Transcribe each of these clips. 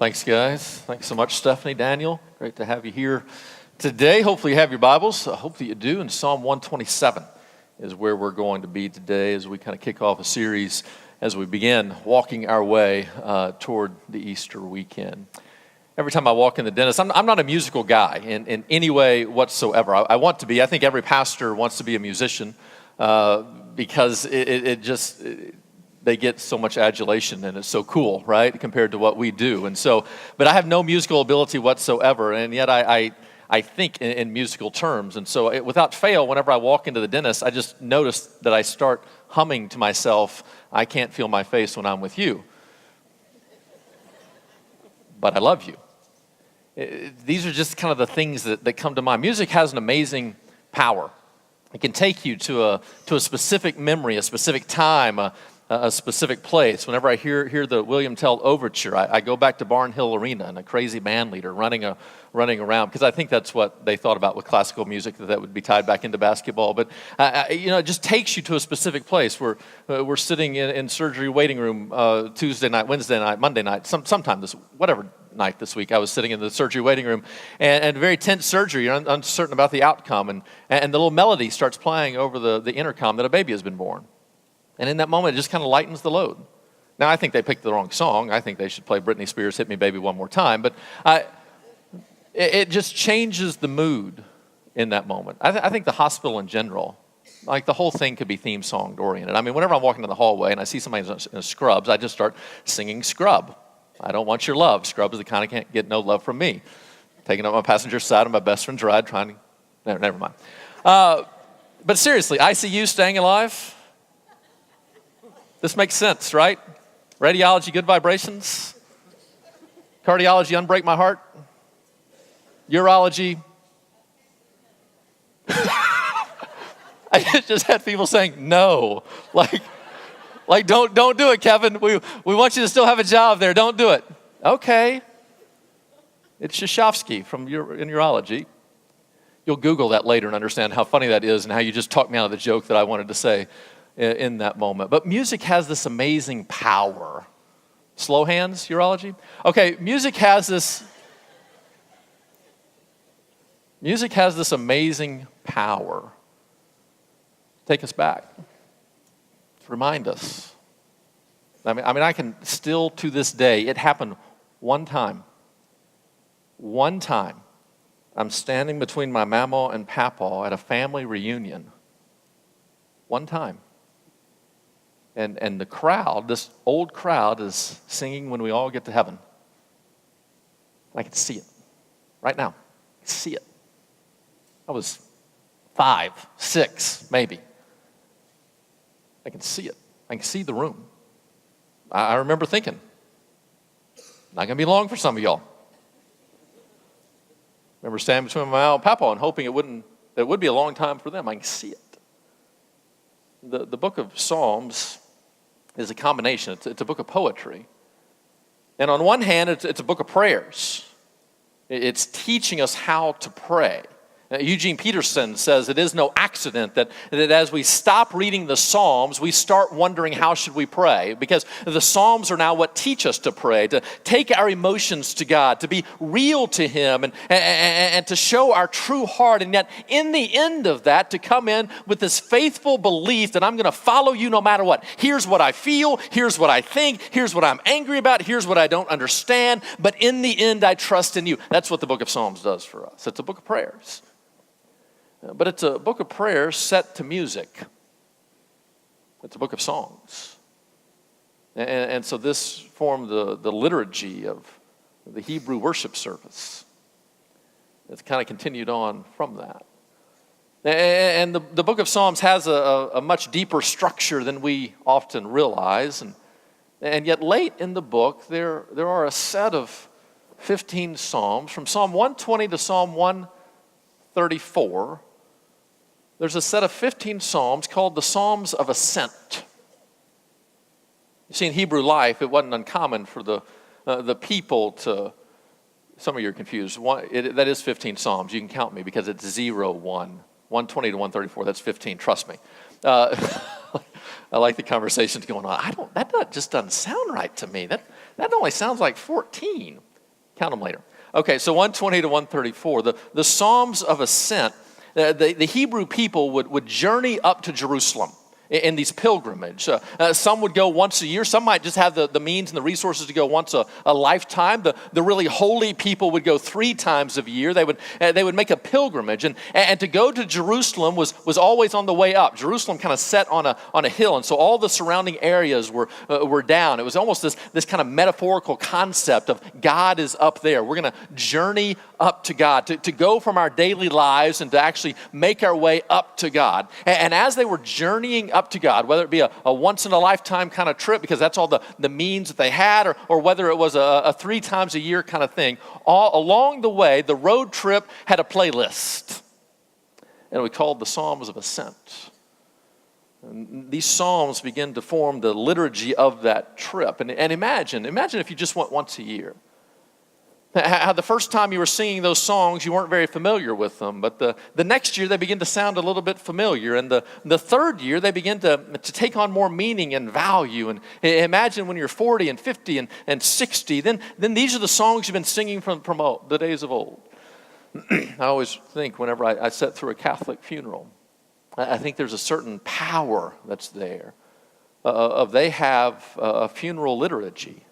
Thanks, guys. Thanks so much, Stephanie, Daniel. Great to have you here today. Hopefully you have your Bibles. I hope that you do. And Psalm 127 is where we're going to be today as we kind of kick off a series as we begin walking our way toward the Easter weekend. Every time I walk in the dentist, I'm not a musical guy in any way whatsoever. I want to be. I think every pastor wants to be a musician because they get so much adulation and it's so cool, right, compared to what we do. And so, but I have no musical ability whatsoever, and yet I think in musical terms. And so without fail, whenever I walk into the dentist, I just notice that I start humming to myself, "I can't feel my face when I'm with you, but I love you." These are just kind of the things that come to mind. Music has an amazing power. It can take you to a specific memory, a specific time, a specific place. Whenever I hear the William Tell Overture, I go back to Barnhill Arena and a crazy band leader running around, because I think that's what they thought about with classical music, that would be tied back into basketball. But it just takes you to a specific place. We're sitting in surgery waiting room Tuesday night, Wednesday night, Monday night, sometime whatever night this week. I was sitting in the surgery waiting room, and very tense surgery. You're uncertain about the outcome, and the little melody starts playing over the intercom that a baby has been born. And in that moment, it just kind of lightens the load. Now, I think they picked the wrong song. I think they should play Britney Spears' "Hit Me Baby One More Time." But it just changes the mood in that moment. I think the hospital in general, like the whole thing could be theme song oriented. I mean, whenever I'm walking in the hallway and I see somebody in Scrubs, I just start singing Scrub. I don't want your love. Scrubs is the kind of can't get no love from me. Taking up my passenger side of my best friend's ride, trying to, never mind. But seriously, ICU, Staying Alive. This makes sense, right? Radiology, Good Vibrations. Cardiology, Unbreak My Heart. Urology. I just had people saying no. Like don't do it, Kevin. We want you to still have a job there. Don't do it. Okay. It's Shashovsky in urology. You'll Google that later and understand how funny that is and how you just talked me out of the joke that I wanted to say in that moment. But music has this amazing power. Slow hands, urology? Okay, music has this amazing power. Take us back. To remind us. I mean, I can still, to this day, it happened one time. One time. I'm standing between my mama and papa at a family reunion. One time. And the crowd, this old crowd, is singing "When We All Get to Heaven." I can see it right now. I can see it. I was 5, 6, maybe. I can see it. I can see the room. I remember thinking, not going to be long for some of y'all. I remember standing between my mama and papa and hoping it would be a long time for them. I can see it. The book of Psalms is a combination. It's a book of poetry. And on one hand, it's a book of prayers. It's teaching us how to pray. Eugene Peterson says it is no accident that as we stop reading the Psalms, we start wondering how should we pray, because the Psalms are now what teach us to pray, to take our emotions to God, to be real to Him, and to show our true heart, and yet in the end of that, to come in with this faithful belief that I'm going to follow you no matter what. Here's what I feel, here's what I think, here's what I'm angry about, here's what I don't understand, but in the end I trust in you. That's what the book of Psalms does for us. It's a book of prayers. But it's a book of prayers set to music. It's a book of songs. And so this formed the liturgy of the Hebrew worship service. It's kind of continued on from that. And the book of Psalms has a much deeper structure than we often realize. And yet late in the book, there are a set of 15 Psalms. From Psalm 120 to Psalm 134, there's a set of 15 Psalms called the Psalms of Ascent. You see, in Hebrew life, it wasn't uncommon for the people to, some of you are confused. That is 15 Psalms. You can count me because it's 0, 1, 120 to 134. That's 15, trust me. I like the conversations going on. That just doesn't sound right to me. That only sounds like 14. Count them later. Okay, so 120 to 134, the Psalms of Ascent, the Hebrew people would journey up to Jerusalem in these pilgrimage. Some would go once a year. Some might just have the means and the resources to go once a lifetime. The really holy people would go 3 times a year. They would make a pilgrimage. And to go to Jerusalem was always on the way up. Jerusalem kind of set on a hill. And so all the surrounding areas were down. It was almost this kind of metaphorical concept of God is up there. We're going to journey up to God, to go from our daily lives and to actually make our way up to God. And as they were journeying up to God, whether it be a once-in-a-lifetime kind of trip, because that's all the means that they had, or whether it was a 3 times a year kind of thing, all along the way, the road trip had a playlist. And we called the Psalms of Ascent. And these psalms begin to form the liturgy of that trip. And imagine if you just went once a year. How the first time you were singing those songs, you weren't very familiar with them. But the next year, they begin to sound a little bit familiar. And the third year, they begin to take on more meaning and value. And imagine when you're 40 and 50 and 60, then these are the songs you've been singing from the days of old. I always think whenever I sit through a Catholic funeral, I think there's a certain power that's there. They have a funeral liturgy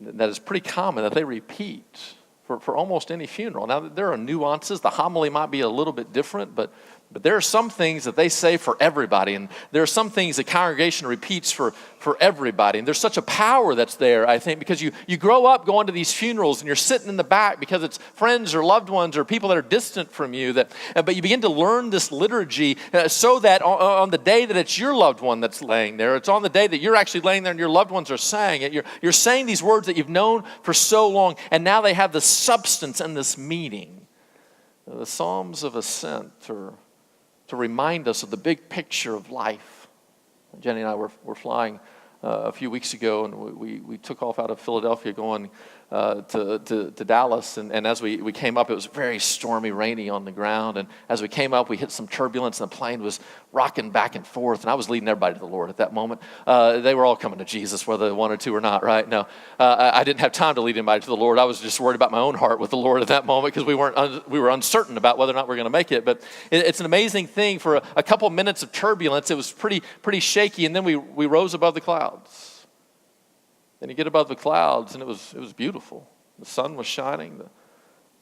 that is pretty common, that they repeat for almost any funeral. Now, there are nuances. The homily might be a little bit different, but there are some things that they say for everybody, and there are some things the congregation repeats for everybody. And there's such a power that's there, I think, because you grow up going to these funerals, and you're sitting in the back because it's friends or loved ones or people that are distant from you. But you begin to learn this liturgy so that on the day that it's your loved one that's laying there, it's on the day that you're actually laying there and your loved ones are saying it. You're saying these words that you've known for so long, and now they have this substance and this meaning. The Psalms of Ascent are to remind us of the big picture of life. Jenny and I were flying a few weeks ago, and we took off out of Philadelphia going to Dallas. And as we came up, it was very stormy, rainy on the ground. And as we came up, we hit some turbulence, and the plane was rocking back and forth. And I was leading everybody to the Lord at that moment. They were all coming to Jesus, whether they wanted to or not, right? No, I didn't have time to lead anybody to the Lord. I was just worried about my own heart with the Lord at that moment, because we were uncertain about whether or not we were going to make it. But it's an amazing thing. For a couple minutes of turbulence, it was pretty shaky, and then we rose above the clouds. Then you get above the clouds, and it was beautiful. The sun was shining. The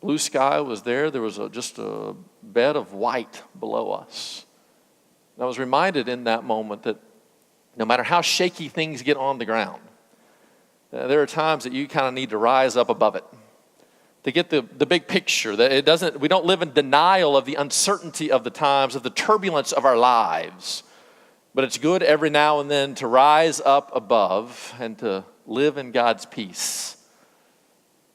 blue sky was there. There was just a bed of white below us. And I was reminded in that moment that no matter how shaky things get on the ground, there are times that you kind of need to rise up above it to get the big picture. That we don't live in denial of the uncertainty of the times, of the turbulence of our lives. But it's good every now and then to rise up above and to live in God's peace.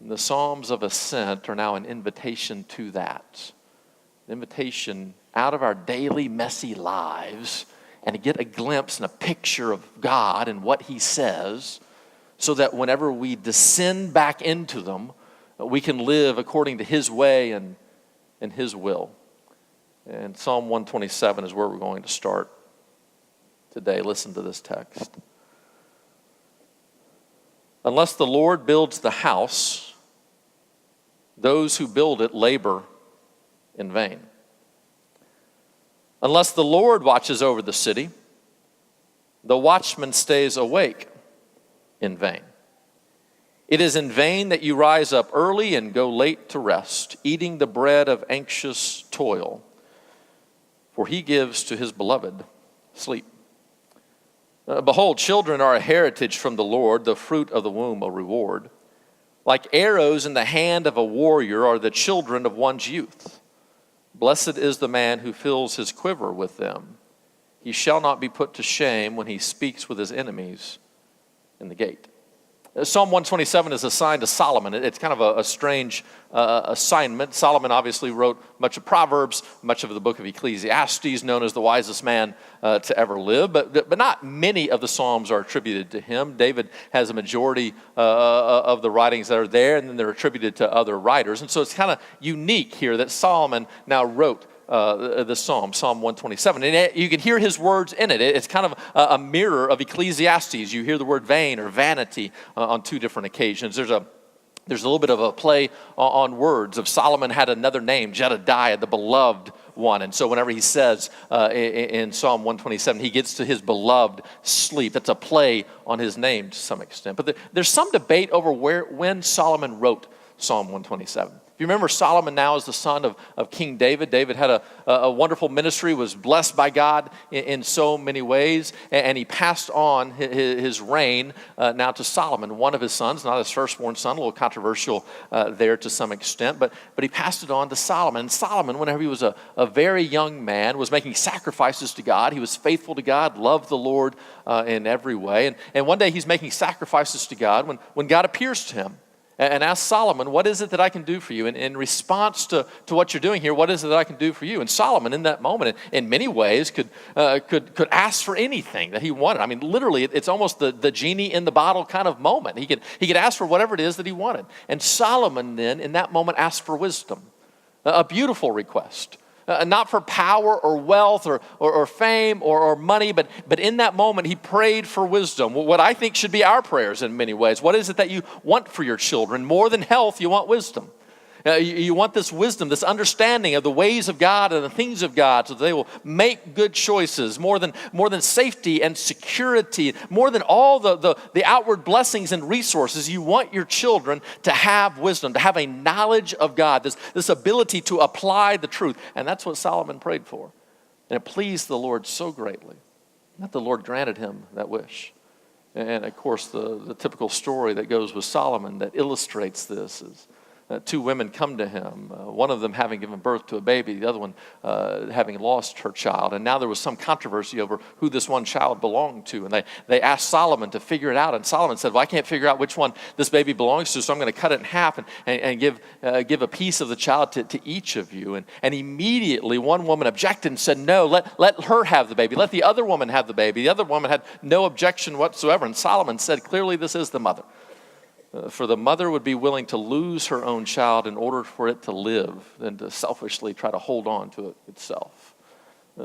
And the Psalms of Ascent are now an invitation to that. An invitation out of our daily messy lives and to get a glimpse and a picture of God and what He says, so that whenever we descend back into them, we can live according to His way and His will. And Psalm 127 is where we're going to start today. Listen to this text. Unless the Lord builds the house, those who build it labor in vain. Unless the Lord watches over the city, the watchman stays awake in vain. It is in vain that you rise up early and go late to rest, eating the bread of anxious toil, for He gives to His beloved sleep. Behold, children are a heritage from the Lord, the fruit of the womb a reward. Like arrows in the hand of a warrior are the children of one's youth. Blessed is the man who fills his quiver with them. He shall not be put to shame when he speaks with his enemies in the gate. Psalm 127 is assigned to Solomon. It's kind of a strange assignment. Solomon obviously wrote much of Proverbs, much of the book of Ecclesiastes, known as the wisest man to ever live. But not many of the Psalms are attributed to him. David has a majority of the writings that are there, and then they're attributed to other writers. And so it's kind of unique here that Solomon now wrote the Psalm 127. And you can hear his words in it. It's kind of a mirror of Ecclesiastes. You hear the word vain or vanity on 2 different occasions. There's a There's a little bit of a play on words of Solomon had another name, Jedediah, the beloved one. And so whenever he says in Psalm 127, he gets to his beloved sleep, that's a play on his name to some extent. But there's some debate over when Solomon wrote Psalm 127. If you remember, Solomon now is the son of King David. David had a wonderful ministry, was blessed by God in so many ways, and he passed on his reign now to Solomon, one of his sons, not his firstborn son, a little controversial there to some extent, but he passed it on to Solomon. And Solomon, whenever he was a very young man, was making sacrifices to God. He was faithful to God, loved the Lord in every way. And one day he's making sacrifices to God when God appears to him and asks Solomon, what is it that I can do for you? And in response to what you're doing here, what is it that I can do for you? And Solomon, in that moment, in many ways, could ask for anything that he wanted. I mean, literally, it's almost the genie in the bottle kind of moment. He could ask for whatever it is that he wanted. And Solomon then, in that moment, asked for wisdom, a beautiful request. Not for power or wealth or fame or money, but in that moment he prayed for wisdom. What I think should be our prayers in many ways. What is it that you want for your children? More than health, you want wisdom. You want this wisdom, this understanding of the ways of God and the things of God so that they will make good choices more than safety and security, more than all the outward blessings and resources. You want your children to have wisdom, to have a knowledge of God, this ability to apply the truth. And that's what Solomon prayed for. And it pleased the Lord so greatly that the Lord granted him that wish. And of course, the typical story that goes with Solomon that illustrates this is two women come to him, one of them having given birth to a baby, the other one having lost her child. And now there was some controversy over who this one child belonged to. And they asked Solomon to figure it out. And Solomon said, well, I can't figure out which one this baby belongs to, so I'm going to cut it in half and give a piece of the child to each of you. And immediately one woman objected and said, no, let her have the baby. Let the other woman have the baby. The other woman had no objection whatsoever. And Solomon said, clearly this is the mother. For the mother would be willing to lose her own child in order for it to live than to selfishly try to hold on to it itself.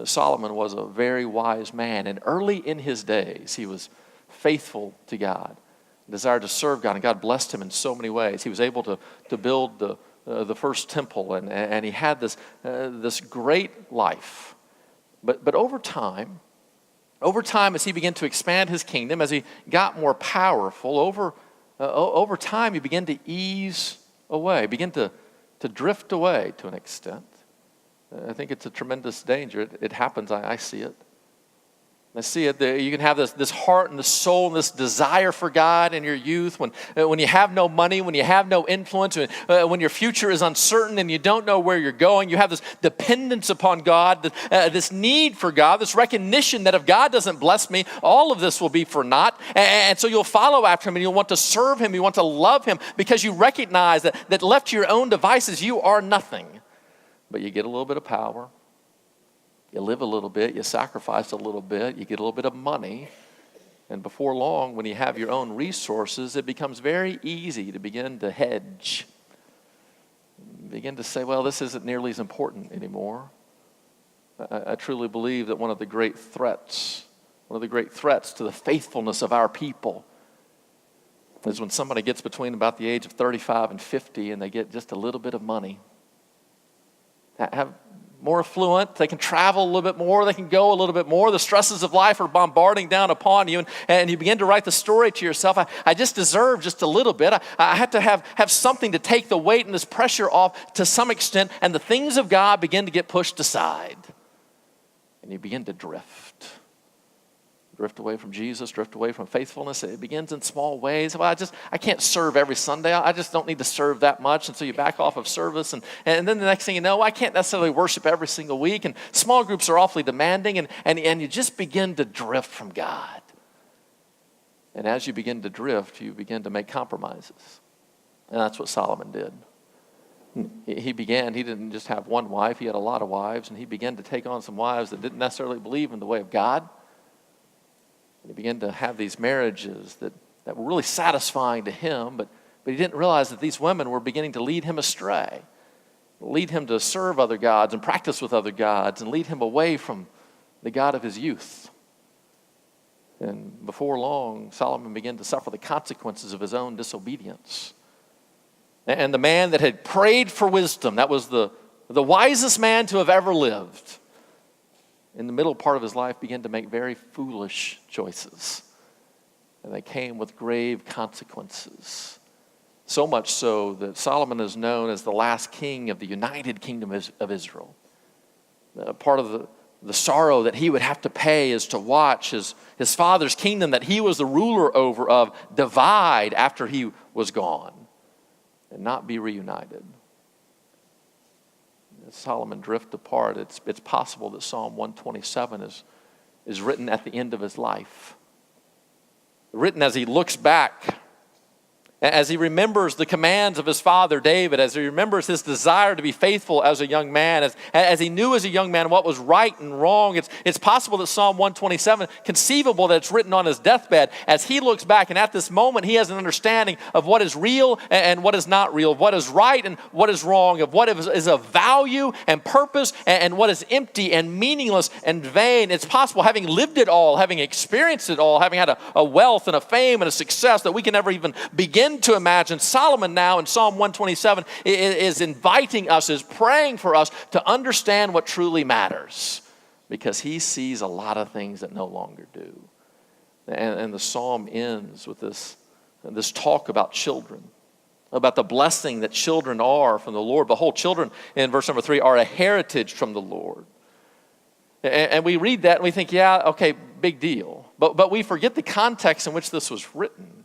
Solomon was a very wise man, and early in his days, he was faithful to God, desired to serve God, and God blessed him in so many ways. He was able to build the first temple, and he had this great life. But over time, as he began to expand his kingdom, as he got more powerful, over time, he began to ease away, begin to drift away to an extent. I think it's a tremendous danger. It happens. I see it. I see it. You can have this heart and this soul and this desire for God in your youth when you have no money, when you have no influence, when your future is uncertain and you don't know where you're going. You have this dependence upon God, this need for God, this recognition that if God doesn't bless me, all of this will be for naught. And so you'll follow after him and you'll want to serve him. You want to love him because you recognize that left to your own devices, you are nothing. But you get a little bit of power. You live a little bit, you sacrifice a little bit, you get a little bit of money, and before long, when you have your own resources, it becomes very easy to begin to hedge. Begin to say, well, this isn't nearly as important anymore. I truly believe that one of the great threats to the faithfulness of our people is when somebody gets between about the age of 35 and 50 and they get just a little bit of money. Have more affluent, they can travel a little bit more, they can go a little bit more. The stresses of life are bombarding down upon you, and you begin to write the story to yourself. I just deserve just a little bit. I have to have something to take the weight and this pressure off to some extent, and the things of God begin to get pushed aside. And you begin to drift away from Jesus, drift away from faithfulness. It begins in small ways. Well, I can't serve every Sunday. I just don't need to serve that much. And so you back off of service. And then the next thing you know, I can't necessarily worship every single week. And small groups are awfully demanding. And you just begin to drift from God. And as you begin to drift, you begin to make compromises. And that's what Solomon did. He didn't just have one wife. He had a lot of wives. And he began to take on some wives that didn't necessarily believe in the way of God. He began to have these marriages that were really satisfying to him, but he didn't realize that these women were beginning to lead him astray, lead him to serve other gods and practice with other gods, and lead him away from the God of his youth. And before long, Solomon began to suffer the consequences of his own disobedience. And the man that had prayed for wisdom, that was the wisest man to have ever lived, in the middle part of his life began to make very foolish choices. And they came with grave consequences. So much so that Solomon is known as the last king of the United Kingdom of Israel. Part of the sorrow that he would have to pay is to watch his father's kingdom that he was the ruler over of divide after he was gone and not be reunited. As Solomon drift apart, it's possible that Psalm 127 is written at the end of his life. Written as he looks back, as he remembers the commands of his father David, as he remembers his desire to be faithful as a young man, as he knew as a young man what was right and wrong. It's possible that Psalm 127, conceivable that it's written on his deathbed, as he looks back and at this moment he has an understanding of what is real and what is not real, of what is right and what is wrong, of what is of value and purpose and what is empty and meaningless and vain. It's possible, having lived it all, having experienced it all, having had a wealth and a fame and a success that we can never even begin to imagine. Solomon now in Psalm 127 is inviting us, is praying for us to understand what truly matters, because he sees a lot of things that no longer do. And the psalm ends with this talk about children, about the blessing that children are from the Lord. Behold, children, in verse number 3, are a heritage from the Lord. And we read that and we think, yeah, okay, big deal. But we forget the context in which this was written.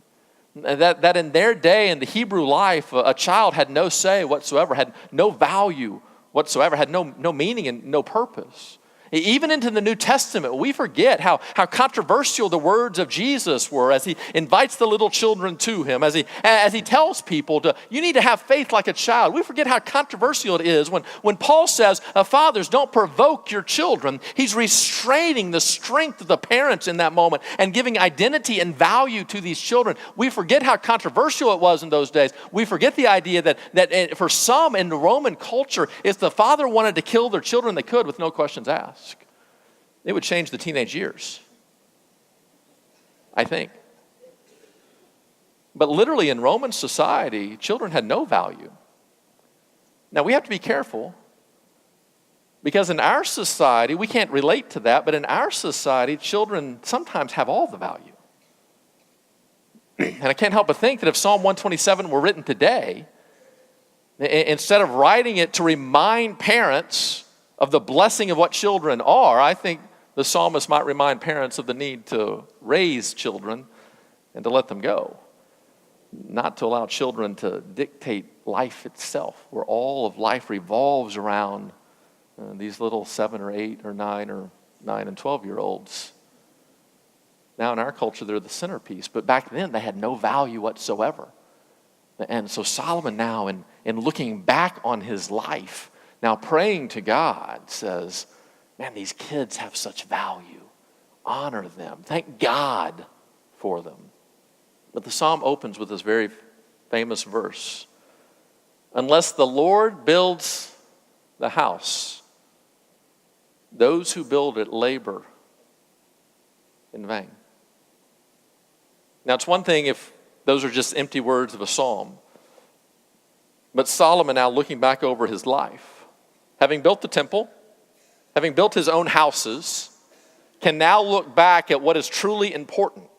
That in their day, in the Hebrew life, a child had no say whatsoever, had no value whatsoever, had no meaning and no purpose. Even into the New Testament, we forget how controversial the words of Jesus were as he invites the little children to him, as he tells people you need to have faith like a child. We forget how controversial it is when Paul says, fathers, don't provoke your children. He's restraining the strength of the parents in that moment and giving identity and value to these children. We forget how controversial it was in those days. We forget the idea that for some in the Roman culture, if the father wanted to kill their children, they could with no questions asked. It would change the teenage years, I think. But literally in Roman society, children had no value. Now we have to be careful, because in our society, we can't relate to that, but in our society, children sometimes have all the value. And I can't help but think that if Psalm 127 were written today, instead of writing it to remind parents of the blessing of what children are, I think the psalmist might remind parents of the need to raise children and to let them go. Not to allow children to dictate life itself, where all of life revolves around these little 7 or 8 or 9 and 12-year-olds. Now in our culture, they're the centerpiece, but back then they had no value whatsoever. And so Solomon now, in looking back on his life, now praying to God, says, man, these kids have such value. Honor them. Thank God for them. But the psalm opens with this very famous verse. Unless the Lord builds the house, those who build it labor in vain. Now it's one thing if those are just empty words of a psalm. But Solomon now looking back over his life, having built the temple, having built his own houses, can now look back at what is truly important.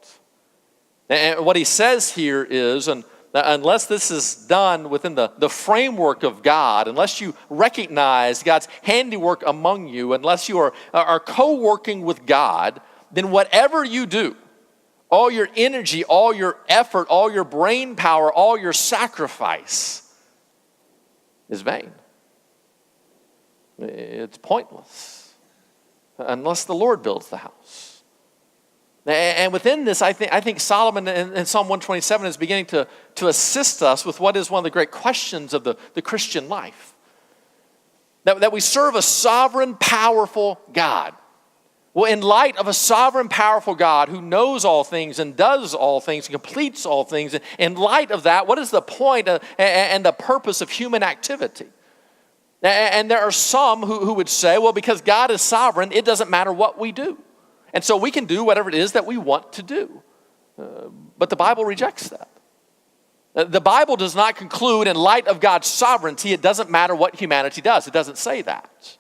And what he says here is, unless this is done within the framework of God, unless you recognize God's handiwork among you, unless you are co-working with God, then whatever you do, all your energy, all your effort, all your brain power, all your sacrifice is vain. It's pointless unless the Lord builds the house. And within this, I think Solomon in Psalm 127 is beginning to assist us with what is one of the great questions of the Christian life. That we serve a sovereign, powerful God. Well, in light of a sovereign, powerful God who knows all things and does all things and completes all things, in light of that, what is the point and the purpose of human activity? And there are some who would say, well, because God is sovereign, it doesn't matter what we do. And so we can do whatever it is that we want to do. But the Bible rejects that. The Bible does not conclude in light of God's sovereignty, it doesn't matter what humanity does. It doesn't say that.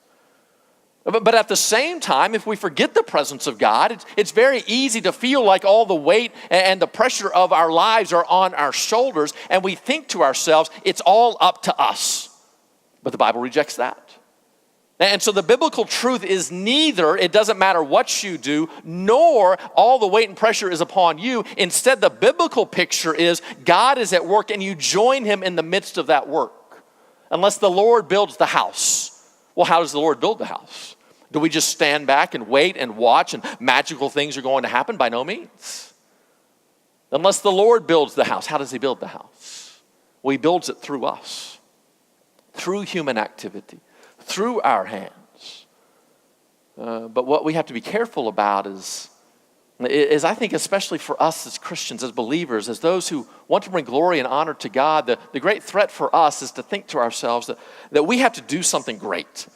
But at the same time, if we forget the presence of God, it's very easy to feel like all the weight and the pressure of our lives are on our shoulders, and we think to ourselves, it's all up to us. But the Bible rejects that. And so the biblical truth is neither, it doesn't matter what you do, nor all the weight and pressure is upon you. Instead, the biblical picture is God is at work and you join him in the midst of that work. Unless the Lord builds the house. Well, how does the Lord build the house? Do we just stand back and wait and watch and magical things are going to happen? By no means. Unless the Lord builds the house, how does he build the house? Well, he builds it through us, through human activity, through our hands. But what we have to be careful about is I think especially for us as Christians, as believers, as those who want to bring glory and honor to God, the great threat for us is to think to ourselves that we have to do something great.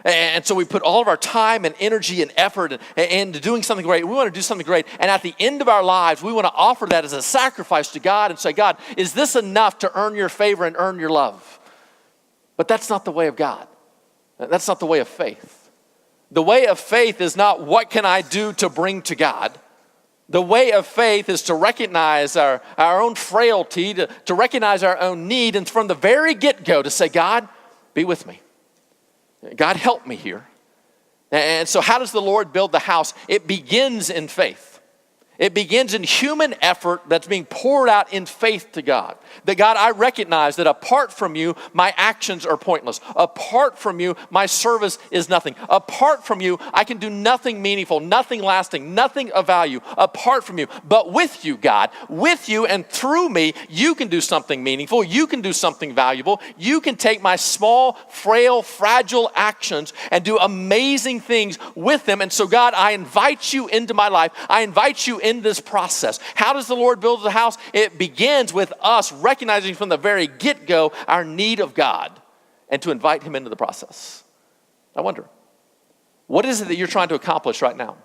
And so we put all of our time and energy and effort into doing something great. We want to do something great. And at the end of our lives, we want to offer that as a sacrifice to God and say, God, is this enough to earn your favor and earn your love? But that's not the way of God. That's not the way of faith. The way of faith is not what can I do to bring to God. The way of faith is to recognize our own frailty, to recognize our own need, and from the very get-go to say, God, be with me. God, help me here. And so how does the Lord build the house? It begins in faith. It begins in human effort that's being poured out in faith to God. That God, I recognize that apart from you, my actions are pointless. Apart from you, my service is nothing. Apart from you, I can do nothing meaningful, nothing lasting, nothing of value apart from you. But with you, God, with you and through me, you can do something meaningful. You can do something valuable. You can take my small, frail, fragile actions and do amazing things with them. And so God, I invite you into my life. I invite you in this process. How does the Lord build the house? It begins with us recognizing from the very get-go our need of God and to invite him into the process. I wonder, what is it that you're trying to accomplish right now?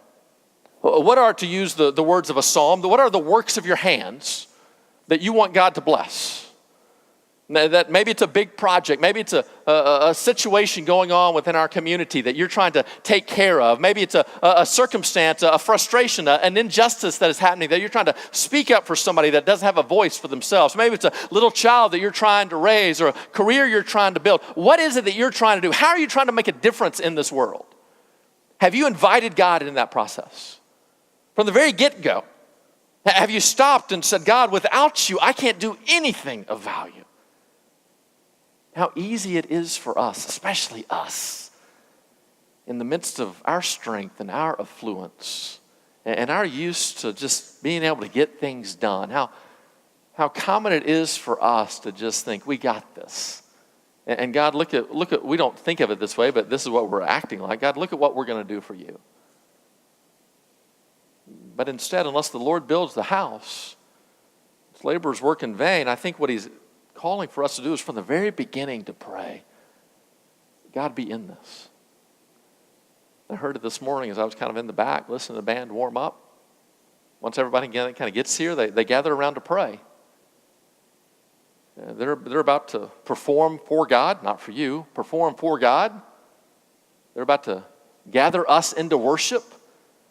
What are, to use the words of a psalm, what are the works of your hands that you want God to bless? That maybe it's a big project. Maybe it's a situation going on within our community that you're trying to take care of. Maybe it's a circumstance, a frustration, an injustice that is happening that you're trying to speak up for somebody that doesn't have a voice for themselves. Maybe it's a little child that you're trying to raise or a career you're trying to build. What is it that you're trying to do? How are you trying to make a difference in this world? Have you invited God in that process? From the very get-go, have you stopped and said, God, without you, I can't do anything of value? How easy it is for us, especially us, in the midst of our strength and our affluence and our use to just being able to get things done. How common it is for us to just think, we got this. And God, look at, we don't think of it this way, but this is what we're acting like. God, look at what we're going to do for you. But instead, unless the Lord builds the house, its laborers work in vain. I think what he's calling for us to do is from the very beginning to pray, God, be in this. I heard it this morning as I was kind of in the back listening to the band warm up. Once everybody kind of gets here, they gather around to pray. They're about to perform for God, not for you, perform for God. They're about to gather us into worship.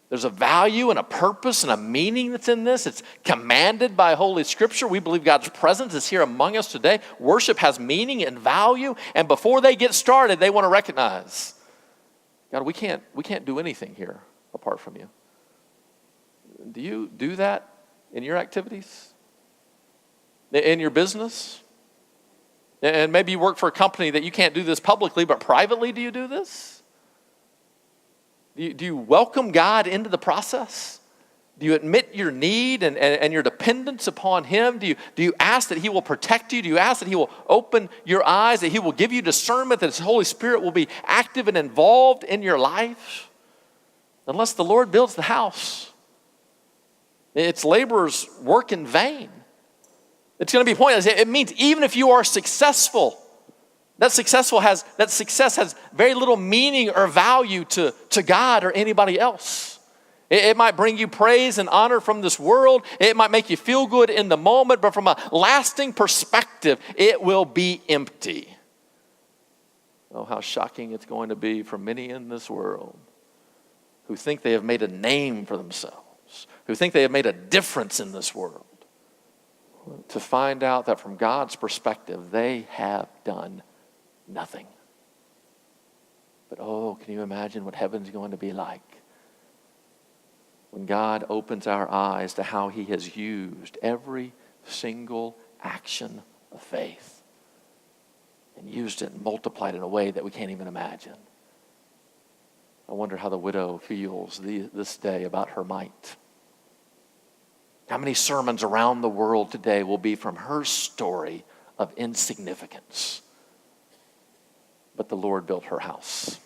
There's a value and a purpose and a meaning that's in this. It's commanded by Holy Scripture. We believe God's presence is here among us today. Worship has meaning and value. And before they get started, they want to recognize, God, we can't do anything here apart from you. Do you do that in your activities? In your business? And maybe you work for a company that you can't do this publicly, but privately do you do this? Do you welcome God into the process? Do you admit your need and your dependence upon him? Do you ask that he will protect you? Do you ask that he will open your eyes, that he will give you discernment, that his Holy Spirit will be active and involved in your life? Unless the Lord builds the house, its laborers work in vain. It's going to be pointless. It means even if you are successful, that success has very little meaning or value to God or anybody else. It might bring you praise and honor from this world. It might make you feel good in the moment, but from a lasting perspective, it will be empty. Oh, how shocking it's going to be for many in this world who think they have made a name for themselves, who think they have made a difference in this world, to find out that from God's perspective, they have done nothing. But oh, can you imagine what heaven's going to be like when God opens our eyes to how he has used every single action of faith and used it and multiplied it in a way that we can't even imagine. I wonder how the widow feels this day about her mite. How many sermons around the world today will be from her story of insignificance? But the Lord built her house.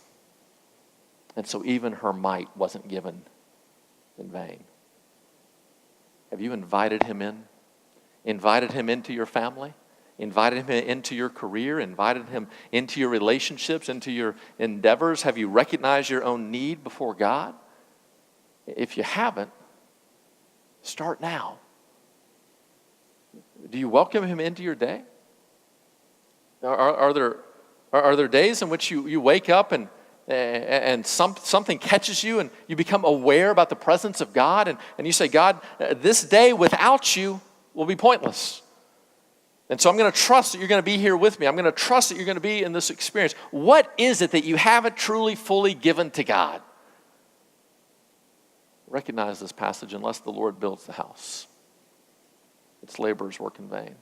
And so even her mite wasn't given in vain. Have you invited him in? Invited him into your family? Invited him into your career? Invited him into your relationships, into your endeavors? Have you recognized your own need before God? If you haven't, start now. Do you welcome him into your day? Are there days in which you wake up and something catches you and you become aware about the presence of God and you say, God, this day without you will be pointless. And so I'm going to trust that you're going to be here with me. I'm going to trust that you're going to be in this experience. What is it that you haven't truly fully given to God? Recognize this passage: unless the Lord builds the house, its laborers work in vain.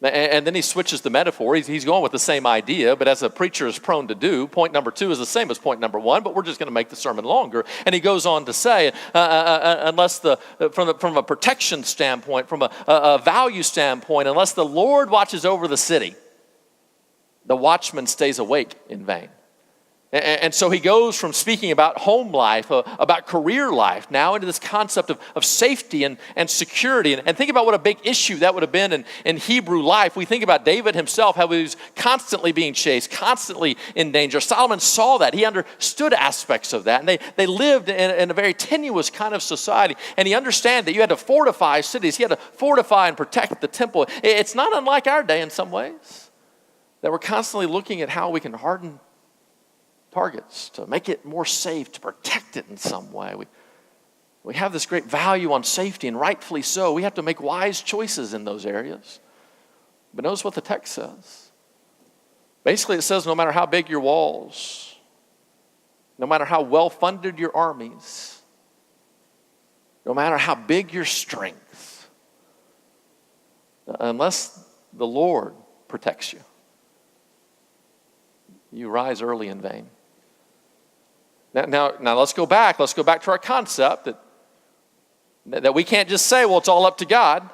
And then he switches the metaphor. He's going with the same idea, but as a preacher is prone to do, point number 2 is the same as point number 1, but we're just going to make the sermon longer. And he goes on to say, unless from a protection standpoint, from a value standpoint, unless the Lord watches over the city, the watchman stays awake in vain. And so he goes from speaking about home life, about career life, now into this concept of safety and security. And think about what a big issue that would have been in Hebrew life. We think about David himself, how he was constantly being chased, constantly in danger. Solomon saw that. He understood aspects of that. And they lived in a very tenuous kind of society. And he understood that you had to fortify cities. He had to fortify and protect the temple. It's not unlike our day in some ways, that we're constantly looking at how we can harden targets, to make it more safe, to protect it in some way. We have this great value on safety, and rightfully so. We have to make wise choices in those areas. But notice what the text says. Basically, it says no matter how big your walls, no matter how well-funded your armies, no matter how big your strength, unless the Lord protects you, you rise early in vain. Now let's go back. Let's go back to our concept that we can't just say, well, it's all up to God.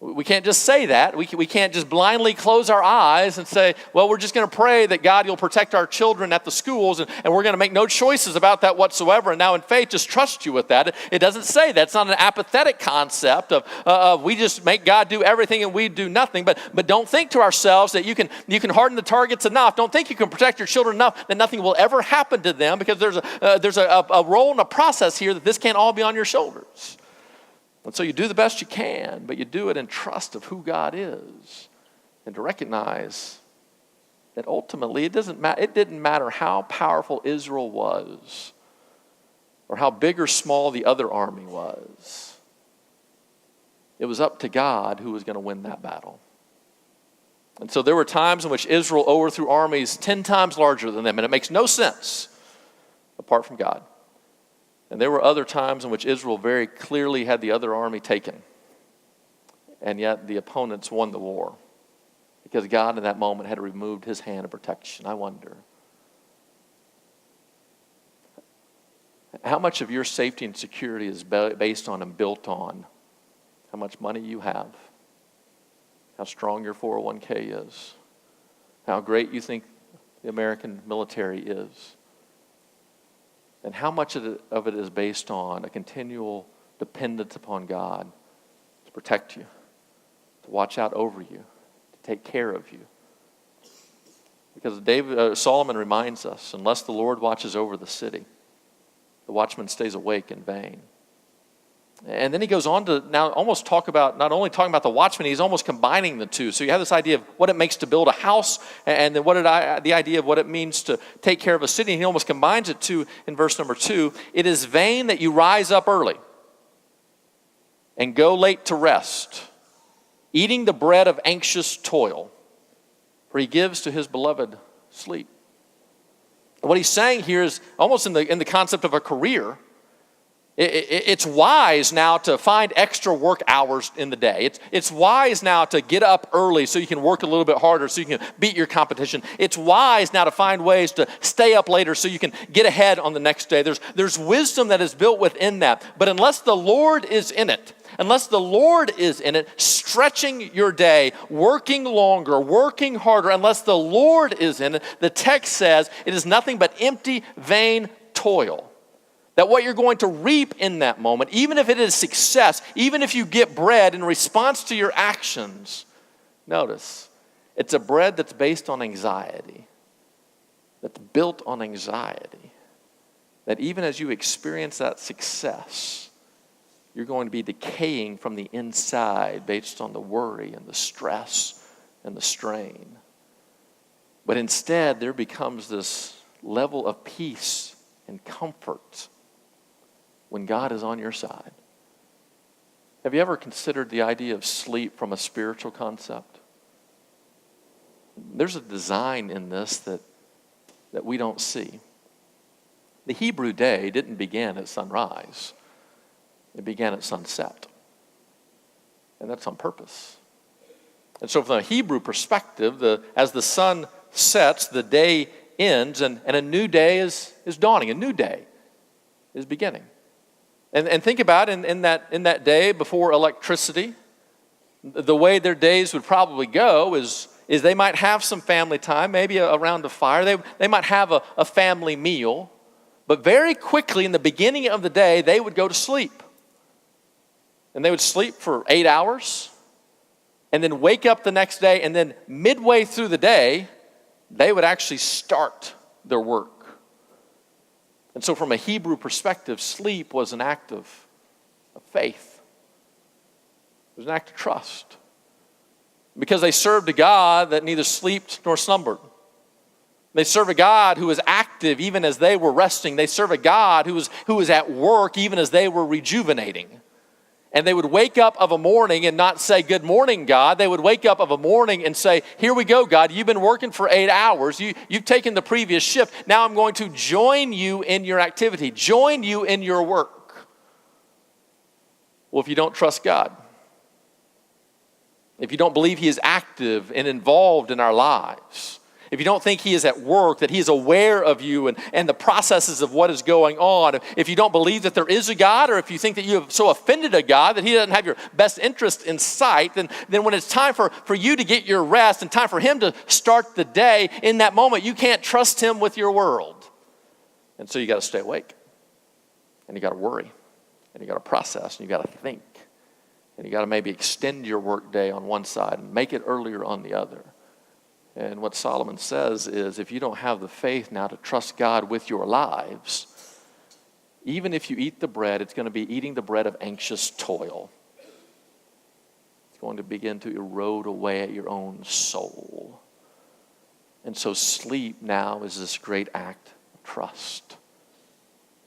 We can't just say that. We can't just blindly close our eyes and say, well, we're just going to pray that God, you'll protect our children at the schools, and we're going to make no choices about that whatsoever. And now in faith, just trust you with that. It doesn't say that. It's not an apathetic concept of we just make God do everything and we do nothing. But don't think to ourselves that you can harden the targets enough. Don't think you can protect your children enough that nothing will ever happen to them, because there's a role and a process here that this can't all be on your shoulders. And so you do the best you can, but you do it in trust of who God is, and to recognize that ultimately it didn't matter how powerful Israel was or how big or small the other army was. It was up to God who was going to win that battle. And so there were times in which Israel overthrew armies 10 times larger than them, and it makes no sense apart from God. And there were other times in which Israel very clearly had the other army taken. And yet the opponents won the war, because God in that moment had removed his hand of protection. I wonder, how much of your safety and security is based on and built on how much money you have, how strong your 401k is, how great you think the American military is, and how much of it is based on a continual dependence upon God to protect you, to watch out over you, to take care of you. Because Solomon reminds us, unless the Lord watches over the city, the watchman stays awake in vain. And then he goes on to now almost talk about, not only talking about the watchman, he's almost combining the two. So you have this idea of what it makes to build a house, and then the idea of what it means to take care of a city. And he almost combines it too in verse number 2. It is vain that you rise up early and go late to rest, eating the bread of anxious toil, for he gives to his beloved sleep. What he's saying here is almost in the concept of a career. It's wise now to find extra work hours in the day. It's wise now to get up early so you can work a little bit harder so you can beat your competition. It's wise now to find ways to stay up later so you can get ahead on the next day. There's wisdom that is built within that. But unless the Lord is in it, stretching your day, working longer, working harder, unless the Lord is in it, the text says it is nothing but empty, vain toil. That what you're going to reap in that moment, even if it is success, even if you get bread in response to your actions, notice, it's a bread that's based on anxiety, that's built on anxiety, that even as you experience that success, you're going to be decaying from the inside based on the worry and the stress and the strain. But instead, there becomes this level of peace and comfort when God is on your side. Have you ever considered the idea of sleep from a spiritual concept? There's a design in this that we don't see. The Hebrew day didn't begin at sunrise. It began at sunset. And that's on purpose. And so from a Hebrew perspective, as the sun sets, the day ends, and a new day is dawning. A new day is beginning. And think about in that day before electricity, the way their days would probably go is they might have some family time, maybe around a fire. They might have a family meal. But very quickly in the beginning of the day, they would go to sleep. And they would sleep for 8 hours and then wake up the next day. And then midway through the day, they would actually start their work. And so from a Hebrew perspective, sleep was an act of faith. It was an act of trust. Because they served a God that neither slept nor slumbered. They serve a God who was active even as they were resting. They serve a God who was at work even as they were rejuvenating. And they would wake up of a morning and not say, "Good morning, God." They would wake up of a morning and say, "Here we go, God. You've been working for 8 hours. You've taken the previous shift. Now I'm going to join you in your activity, join you in your work." Well, if you don't trust God, if you don't believe He is active and involved in our lives, if you don't think He is at work, that He is aware of you and the processes of what is going on, if you don't believe that there is a God, or if you think that you have so offended a God that He doesn't have your best interest in sight, then when it's time for you to get your rest and time for Him to start the day, in that moment you can't trust Him with your world. And so you got to stay awake. And you got to worry. And you got to process. And you got to think. And you got to maybe extend your work day on one side and make it earlier on the other. And what Solomon says is, if you don't have the faith now to trust God with your lives, even if you eat the bread, it's going to be eating the bread of anxious toil. It's going to begin to erode away at your own soul. And so sleep now is this great act of trust.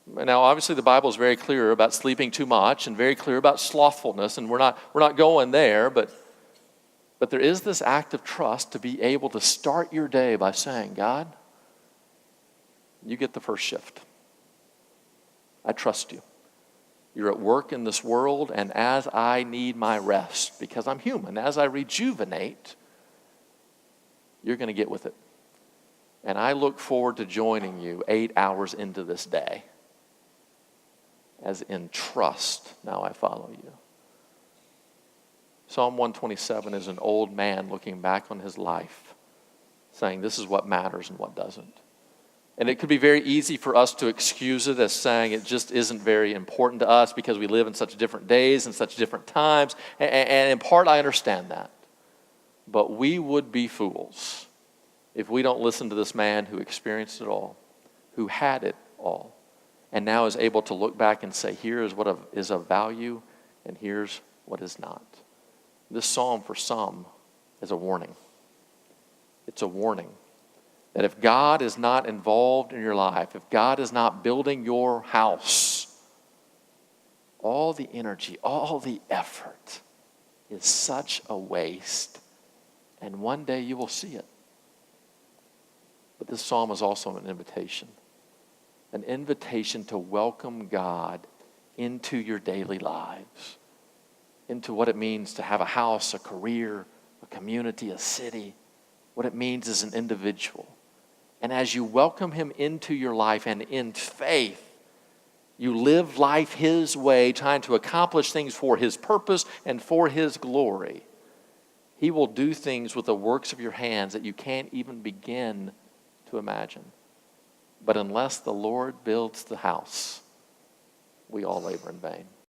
Now, obviously, the Bible is very clear about sleeping too much and very clear about slothfulness, and we're not going there, but there is this act of trust to be able to start your day by saying, "God, you get the first shift. I trust you. You're at work in this world, and as I need my rest, because I'm human, as I rejuvenate, you're going to get with it. And I look forward to joining you 8 hours into this day. As in trust, now I follow you." Psalm 127 is an old man looking back on his life, saying this is what matters and what doesn't. And it could be very easy for us to excuse it as saying it just isn't very important to us because we live in such different days and such different times. And in part, I understand that. But we would be fools if we don't listen to this man who experienced it all, who had it all. and now is able to look back and say, here is what is of value, and here's what is not. This psalm for some is a warning. It's a warning that if God is not involved in your life, if God is not building your house, all the energy, all the effort is such a waste. And one day you will see it. But this psalm is also an invitation to welcome God into your daily lives, into what it means to have a house, a career, a community, a city, what it means as an individual. And as you welcome him into your life and in faith, you live life his way, trying to accomplish things for his purpose and for his glory. He will do things with the works of your hands that you can't even begin to imagine. But unless the Lord builds the house, we all labor in vain.